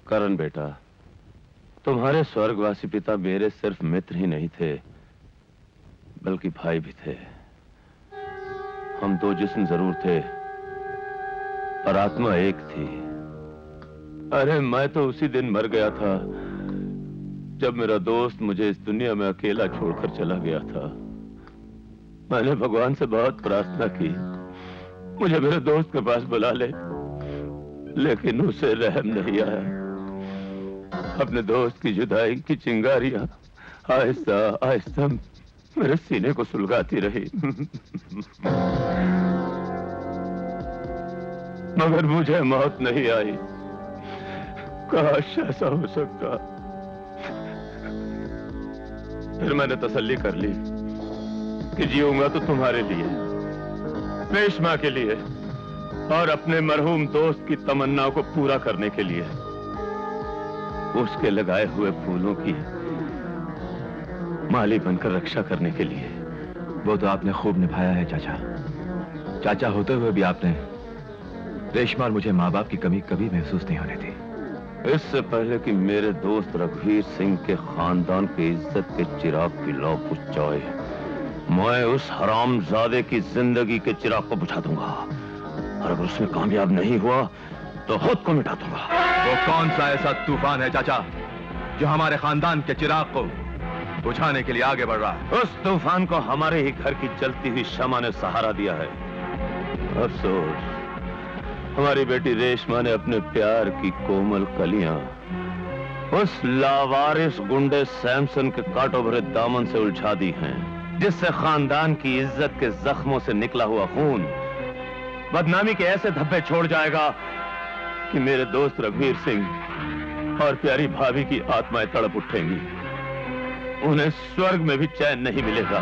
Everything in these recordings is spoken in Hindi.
करण बेटा, तुम्हारे स्वर्गवासी पिता मेरे सिर्फ मित्र ही नहीं थे, बल्कि भाई भी थे। हम दो जिस्म जरूर थे, पर आत्मा एक थी। अरे मैं तो उसी दिन मर गया था जब मेरा दोस्त मुझे इस दुनिया में अकेला छोड़कर चला गया था। मैंने भगवान से बहुत प्रार्थना की मुझे मेरे दोस्त के पास बुला ले, लेकिन उसे रहम नहीं आया। अपने दोस्त की जुदाई की चिंगारियां आहिस्ता आहिस्ता मेरे सीने को सुलगाती रही। मगर मुझे मौत नहीं आई। काश ऐसा हो सकता। फिर मैंने तसल्ली कर ली कि जीऊंगा तो तुम्हारे लिए, रेशमा के लिए और अपने मरहूम दोस्त की तमन्ना को पूरा करने के लिए, उसके लगाए हुए फूलों की माली बनकर रक्षा करने के लिए। वो तो आपने खूब निभाया है चाचा। चाचा होते हुए भी आपने रेशमा और मुझे माँ बाप की कमी कभी महसूस नहीं होने दी। इससे पहले कि मेरे दोस्त रघुवीर सिंह के खानदान की इज्जत के चिराग की लौ बुझ जाए, मैं उस हरामजादे की जिंदगी के चिराग को बुझा दूंगा, और अगर उसमें कामयाब नहीं हुआ तो खुद को मिटा दूंगा। वो कौन सा ऐसा तूफान है चाचा जो हमारे खानदान के चिराग को बुझाने के लिए आगे बढ़ रहा है? उस तूफान को हमारे ही घर की जलती हुई शमा ने सहारा दिया है। अफसोस, हमारी बेटी रेशमा ने अपने प्यार की कोमल कलियां उस लावारिस गुंडे सैमसन के कांटों भरे दामन से उलझा दी हैं, जिससे खानदान की इज्जत के जख्मों से निकला हुआ खून बदनामी के ऐसे धब्बे छोड़ जाएगा कि मेरे दोस्त रघुवीर सिंह और प्यारी भाभी की आत्माएं तड़प उठेंगी। उन्हें स्वर्ग में भी चैन नहीं मिलेगा।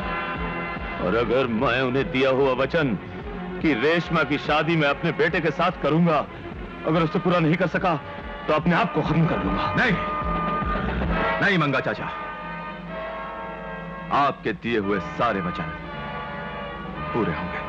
और अगर मैं उन्हें दिया हुआ वचन कि रेशमा की शादी मैं अपने बेटे के साथ करूंगा, अगर उसे पूरा नहीं कर सका तो अपने आप को खत्म कर दूंगा। नहीं मंगा चाचा, आपके दिए हुए सारे वचन पूरे होंगे।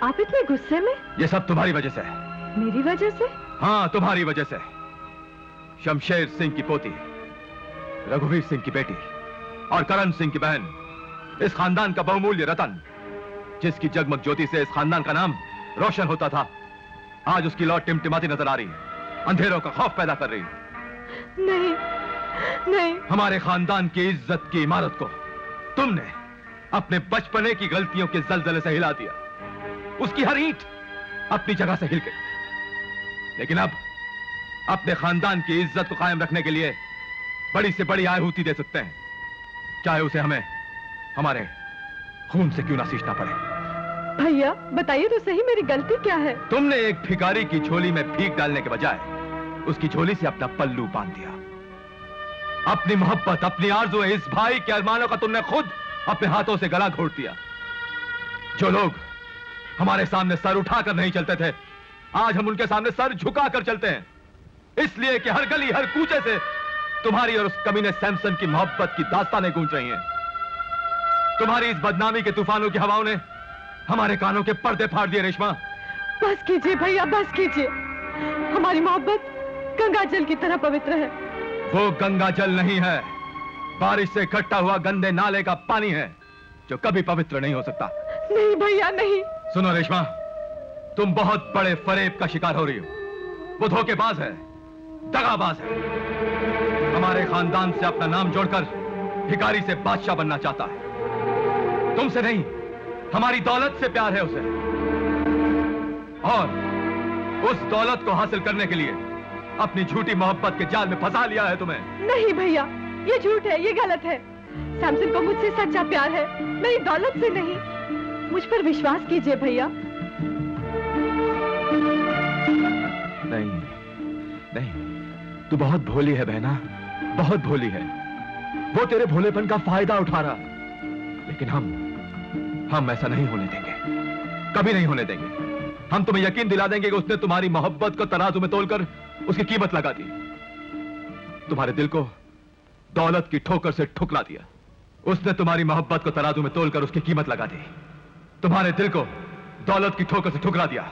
आप इतने गुस्से में? ये सब तुम्हारी वजह से है। मेरी वजह से? हाँ, तुम्हारी वजह से। शमशेर सिंह की पोती, रघुवीर सिंह की बेटी और करण सिंह की बहन, इस खानदान का बहुमूल्य रतन, जिसकी जगमग ज्योति से इस खानदान का नाम रोशन होता था, आज उसकी लौ टिमटिमाती नजर आ रही है, अंधेरों का खौफ पैदा कर रही है। नहीं, नहीं। हमारे खानदान की इज्जत की इमारत को तुमने अपने बचपने की गलतियों के जलजले से हिला दिया। उसकी हर ईंट अपनी जगह से हिल गई। लेकिन अब अपने खानदान की इज्जत को कायम रखने के लिए बड़ी से बड़ी आहुति दे सकते हैं, चाहे उसे हमें हमारे खून से क्यों ना सींचना पड़े। भैया बताइए तो सही, मेरी गलती क्या है? तुमने एक भिखारी की झोली में भीख डालने के बजाय उसकी झोली से अपना पल्लू बांध दिया। अपनी मोहब्बत, अपनी आरज़ू, इस भाई के अरमानों का तुमने खुद अपने हाथों से गला घोट दिया। जो लोग हमारे सामने सर उठाकर नहीं चलते थे, आज हम उनके सामने सर झुकाकर चलते हैं, इसलिए कि हर गली हर कूचे से तुम्हारी और उस कमीने सैमसन की मोहब्बत की दास्तानें गूंज रही हैं। तुम्हारी इस बदनामी के तूफानों की हवाओं ने हमारे कानों के पर्दे फाड़ दिए। रेशमा, बस कीजिए भैया, बस कीजिए। हमारी मोहब्बत गंगा जल की तरह पवित्र है। वो गंगा जल नहीं है, बारिश से इकट्ठा हुआ गंदे नाले का पानी है, जो कभी पवित्र नहीं हो सकता। नहीं भैया, नहीं। सुनो रेशमा, तुम बहुत बड़े फरेब का शिकार हो रही हो। वो धोखेबाज है, दगाबाज है। हमारे खानदान से अपना नाम जोड़कर भिखारी से बादशाह बनना चाहता है। तुमसे नहीं, हमारी दौलत से प्यार है उसे, और उस दौलत को हासिल करने के लिए अपनी झूठी मोहब्बत के जाल में फंसा लिया है तुम्हें। नहीं भैया, ये झूठ है, ये गलत है। सैमसन को मुझसे सच्चा प्यार है, मेरी दौलत से नहीं। मुझ पर विश्वास कीजिए भैया। नहीं नहीं, तू बहुत भोली है बहना, बहुत भोली है। वो तेरे भोलेपन का फायदा उठा रहा, लेकिन हम ऐसा नहीं होने देंगे, कभी नहीं होने देंगे। हम तुम्हें यकीन दिला देंगे कि उसने तुम्हारी मोहब्बत को तराजू में तोलकर उसकी कीमत लगा दी। तुम्हारे दिल को दौलत की ठोकर से ठुकरा दिया। उसने तुम्हारी मोहब्बत को तराजू में तोलकर उसकी कीमत लगा दी। तुम्हारे दिल को दौलत की ठोकर से ठुकरा दिया।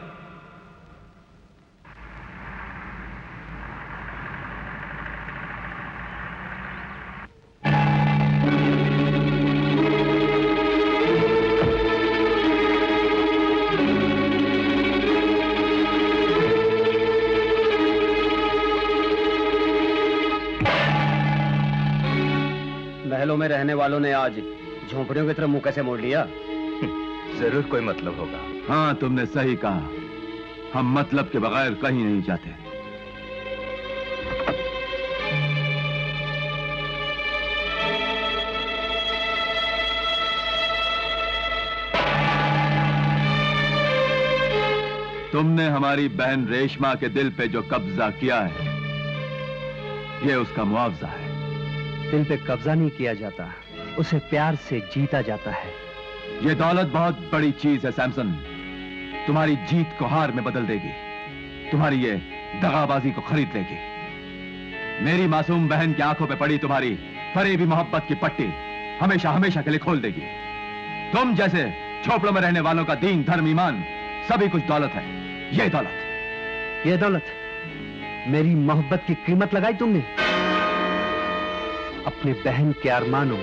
महलों में रहने वालों ने आज झोंपड़ियों की तरफ मुंह कैसे मोड़ लिया? जरूर कोई मतलब होगा। हाँ, तुमने सही कहा। हम मतलब के बगैर कहीं नहीं जाते। तुमने हमारी बहन रेशमा के दिल पे जो कब्जा किया है, ये उसका मुआवजा है। दिल पे कब्जा नहीं किया जाता, उसे प्यार से जीता जाता है। ये दौलत बहुत बड़ी चीज है सैमसन। तुम्हारी जीत को हार में बदल देगी, तुम्हारी ये दगाबाजी को खरीद लेगी। मेरी मासूम बहन की आंखों पे पड़ी तुम्हारी फरेबी मोहब्बत की पट्टी हमेशा हमेशा के लिए खोल देगी। तुम जैसे झोपड़ों में रहने वालों का दीन, धर्म, ईमान सभी कुछ दौलत है। ये दौलत मेरी मोहब्बत की कीमत लगाई तुमने। अपने बहन के अरमानों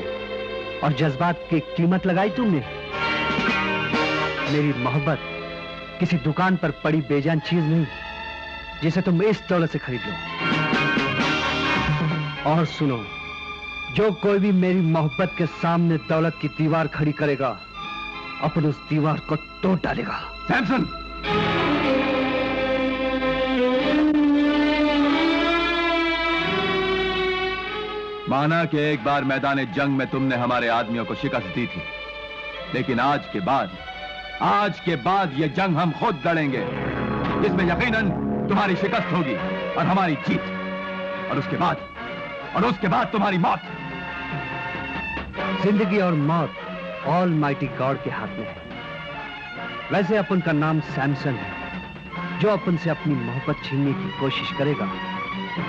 और जज्बात की कीमत लगाई तुमने। मेरी मोहब्बत किसी दुकान पर पड़ी बेजान चीज नहीं, जिसे तुम इस दौलत से खरीद लो। और सुनो, जो कोई भी मेरी मोहब्बत के सामने दौलत की दीवार खड़ी करेगा, अपन उस दीवार को तोड़ डालेगा। सैमसन, माना कि एक बार मैदान जंग में तुमने हमारे आदमियों को शिकस्त दी थी, लेकिन आज के बाद ये जंग हम खुद लड़ेंगे, जिसमें यकीनन तुम्हारी शिकस्त होगी और हमारी जीत, और उसके बाद तुम्हारी मौत। जिंदगी और मौत ऑल माइटी गॉड के हाथ में है। वैसे अपन का नाम सैमसन है। जो अपन से अपनी मोहब्बत छीनने की कोशिश करेगा,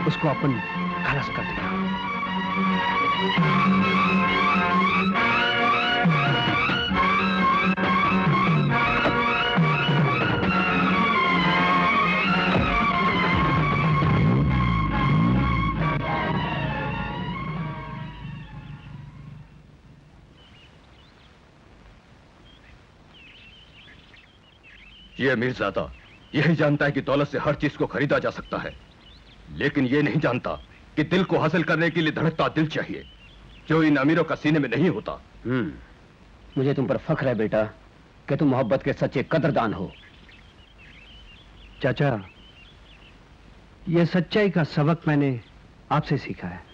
उसको अपन खलास कर देगा। ये मीरजादा यही जानता है कि दौलत से हर चीज को खरीदा जा सकता है, लेकिन ये नहीं जानता कि दिल को हासिल करने के लिए धड़कता दिल चाहिए, जो इन अमीरों का सीने में नहीं होता। मुझे तुम पर फख्र है बेटा कि तुम मोहब्बत के सच्चे कदरदान हो। चाचा, यह सच्चाई का सबक मैंने आपसे सीखा है।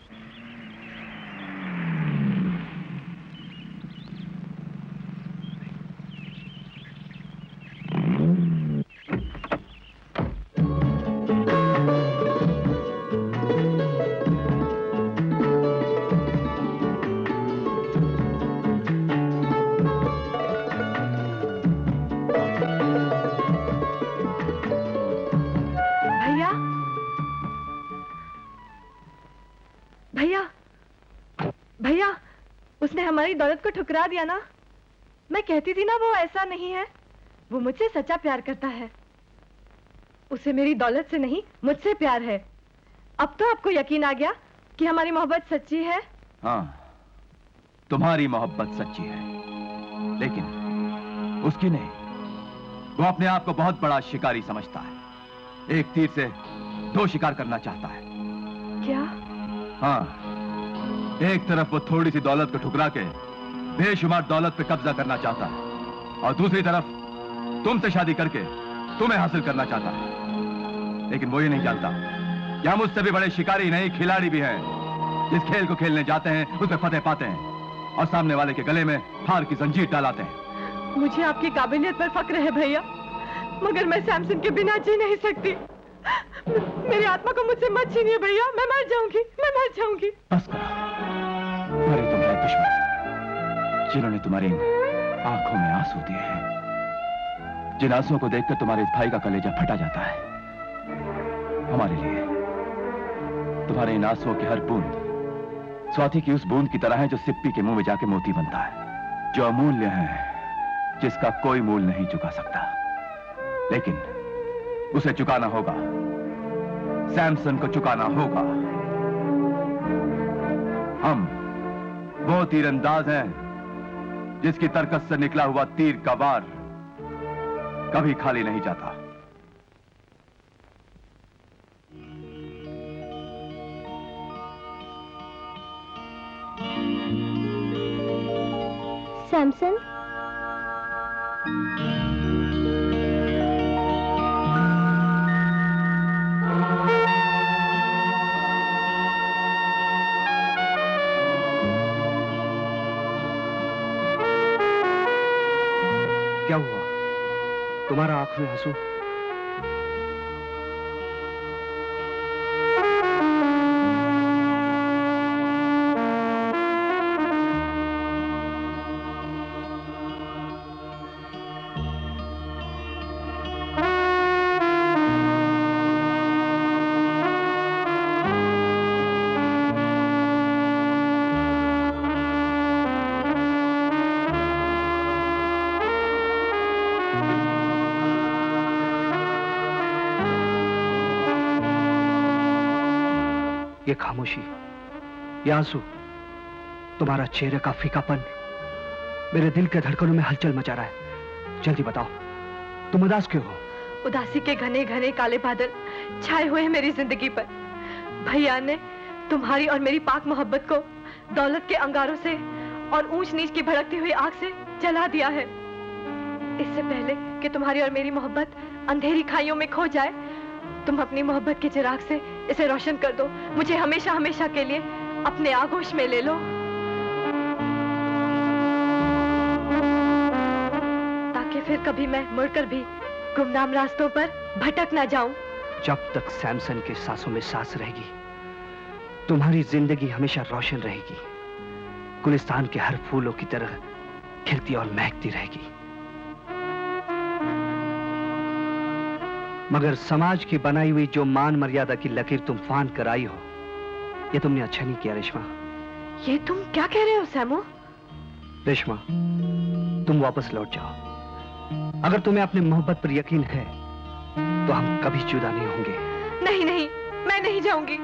हमारी दौलत को ठुकरा दिया ना। मैं कहती थी ना वो ऐसा नहीं है, वो मुझसे सच्चा प्यार करता है। उसे मेरी दौलत से नहीं मुझसे प्यार है। अब तो आपको यकीन आ गया कि हमारी मोहब्बत सच्ची है। हाँ, तुम्हारी मोहब्बत सच्ची है, लेकिन उसकी नहीं। वो अपने आप को बहुत बड़ा शिकारी समझता है, एक तीर से दो शिकार करना चाहता है। क्या? हाँ, एक तरफ वो थोड़ी सी दौलत को ठुकरा के बेशुमार दौलत पे कब्जा करना चाहता है, और दूसरी तरफ तुमसे शादी करके तुम्हें हासिल करना चाहता है। लेकिन वो ये नहीं जानता कि हम उससे भी बड़े शिकारी नहीं, खिलाड़ी भी हैं। जिस खेल को खेलने जाते हैं उसमें फतेह पाते हैं और सामने वाले के गले में हार की जंजीर डालाते हैं। मुझे आपकी काबिलियत पर फक्र है भैया, मगर मैं सैमसन के बिना जी नहीं सकती। मेरी आत्मा को मुझसे मत छीनिए भैया, मैं मर जाऊंगी, मैं मर जाऊंगी। बस करो, मरे तुम्हारे दुश्मन जिन्होंने तुम्हारी आंखों में आंसू दिए हैं, जिन आंसुओं को देखकर तुम्हारे इस भाई का कलेजा फटा जाता है। हमारे लिए तुम्हारे इन आंसुओं की हर बूंद स्वाति की उस बूंद की तरह है जो सिप्पी के मुंह में जाके मोती बनता है, जो अमूल्य है, जिसका कोई मूल नहीं चुका सकता। लेकिन उसे चुकाना होगा, सैमसन को चुकाना होगा। हम वो तीरंदाज हैं जिसकी तरकस से निकला हुआ तीर का वार कभी खाली नहीं जाता। सैमसन, क्या हुआ? तुम्हारा आंख में आंसू? ये खामोशी, ये आंसू, तुम्हारा चेहरे का फीकापन मेरे दिल के धड़कनों में हलचल मचा रहा है। जल्दी बताओ, तुम उदास क्यों हो? उदासी के घने घने काले बादल छाए हुए हैं मेरी जिंदगी पर। भैया ने तुम्हारी और मेरी पाक मोहब्बत को दौलत के अंगारों से और ऊंच नीच की भड़कती हुई आग से जला दिया है। इससे पहले कि तुम्हारी और मेरी मोहब्बत अंधेरी खाइयों में खो जाए, तुम अपनी मोहब्बत के चिराग से इसे रोशन कर दो। मुझे हमेशा हमेशा के लिए अपने आगोश में ले लो, ताकि फिर कभी मैं मुड़कर भी गुमनाम रास्तों पर भटक ना जाऊं। जब तक सैमसन के सांसों में सांस रहेगी, तुम्हारी जिंदगी हमेशा रोशन रहेगी, गुलिस्तान के हर फूलों की तरह खिलती और महकती रहेगी। मगर समाज की बनाई हुई जो मान मर्यादा की लकीर तुम फांद कर आई हो, ये तुमने अच्छा नहीं किया रेशमा। ये तुम क्या कह रहे हो सैमो? रेशमा, तुम वापस लौट जाओ। अगर तुम्हें अपने मोहब्बत पर यकीन है तो हम कभी जुदा नहीं होंगे। नहीं नहीं, मैं नहीं जाऊंगी।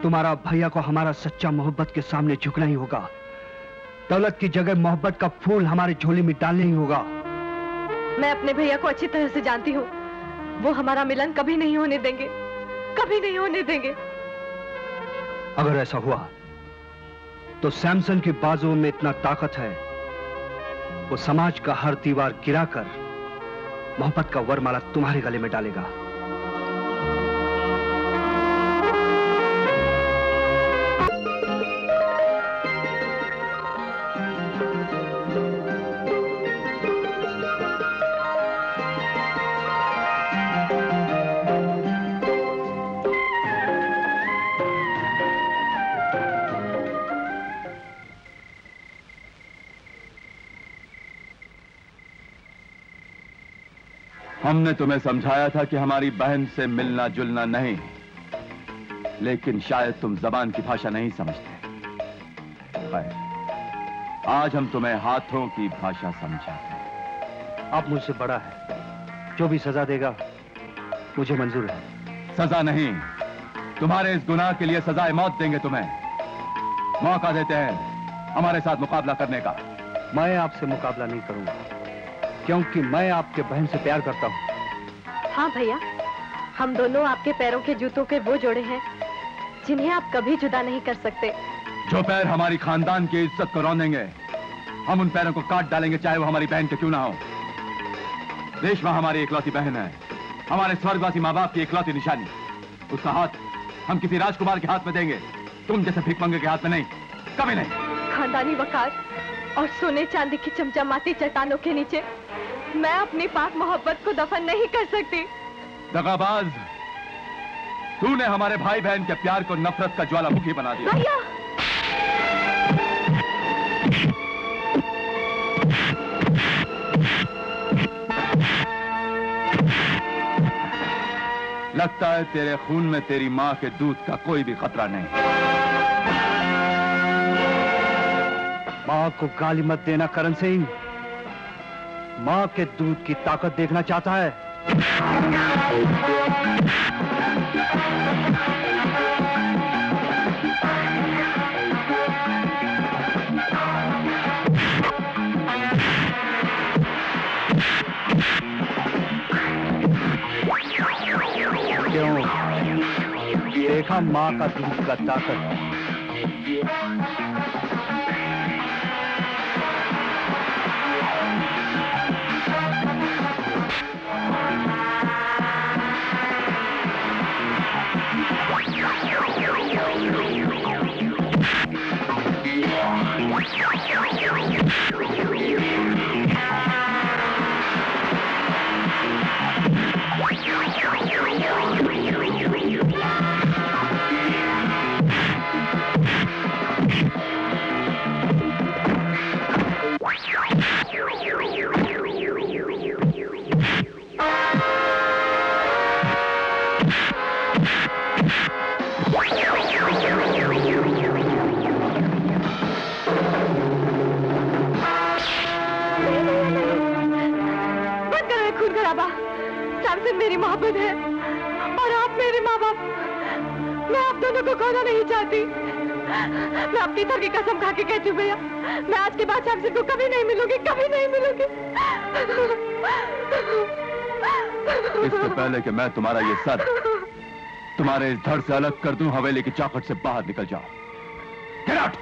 तुम्हारा भैया को हमारा सच्चा मोहब्बत के सामने झुकना ही होगा। दौलत की जगह मोहब्बत का फूल हमारे झोली में डालना ही होगा। मैं अपने भैया को अच्छी तरह से जानती हूँ, वो हमारा मिलन कभी नहीं होने देंगे, कभी नहीं होने देंगे। अगर ऐसा हुआ तो सैमसन की बाजुओं में इतना ताकत है, वो समाज का हर दीवार गिराकर मोहब्बत का वरमाला तुम्हारे गले में डालेगा। हमने तुम्हें समझाया था कि हमारी बहन से मिलना जुलना नहीं, लेकिन शायद तुम जबान की भाषा नहीं समझते। खैर, आज हम तुम्हें हाथों की भाषा समझाते हैं। आप मुझसे बड़ा है, जो भी सजा देगा मुझे मंजूर है। सजा नहीं, तुम्हारे इस गुनाह के लिए सजाए मौत देंगे। तुम्हें मौका देते हैं हमारे साथ मुकाबला करने का। मैं आपसे मुकाबला नहीं करूंगा, क्योंकि मैं आपके बहन से प्यार करता हूँ। हाँ भैया, हम दोनों आपके पैरों के जूतों के वो जोड़े हैं जिन्हें आप कभी जुदा नहीं कर सकते। जो पैर हमारी खानदान की इज्जत को रौंदेंगे, हम उन पैरों को काट डालेंगे, चाहे वो हमारी बहन के क्यों ना हो। रेशमा हमारी इकलौती बहन है, हमारे स्वर्गवासी माँ बाप की इकलौती निशानी। उसका हाथ हम किसी राजकुमार के हाथ में देंगे तुम जैसे भिखमंगे के हाथ में नहीं, कभी नहीं। खानदानी वकार और सोने चांदी की चमचमाती चट्टानों के नीचे मैं अपनी पाक मोहब्बत को दफन नहीं कर सकती। दगाबाज, तूने हमारे भाई बहन के प्यार को नफरत का ज्वालामुखी बना दिया। भैया, लगता है तेरे खून में तेरी माँ के दूध का कोई भी खतरा नहीं। माँ को गाली मत देना करण सिंह। माँ के दूध की ताकत देखना चाहता है? क्यों? देखा माँ का दूध का ताकत? सैमसन मेरी मोहब्बत है और आप मेरे माँ बाप। मैं आप दोनों को खोना नहीं चाहती। मैं अपनी सर की कसम खा के कहती हूँ भैया, मैं आज के बाद सैमसन को कभी नहीं मिलूंगी, कभी नहीं मिलूंगी। इससे पहले कि मैं तुम्हारा ये सर तुम्हारे इस धड़ से अलग कर दूं, हवेली की चौखट से बाहर निकल जाओ। Get out!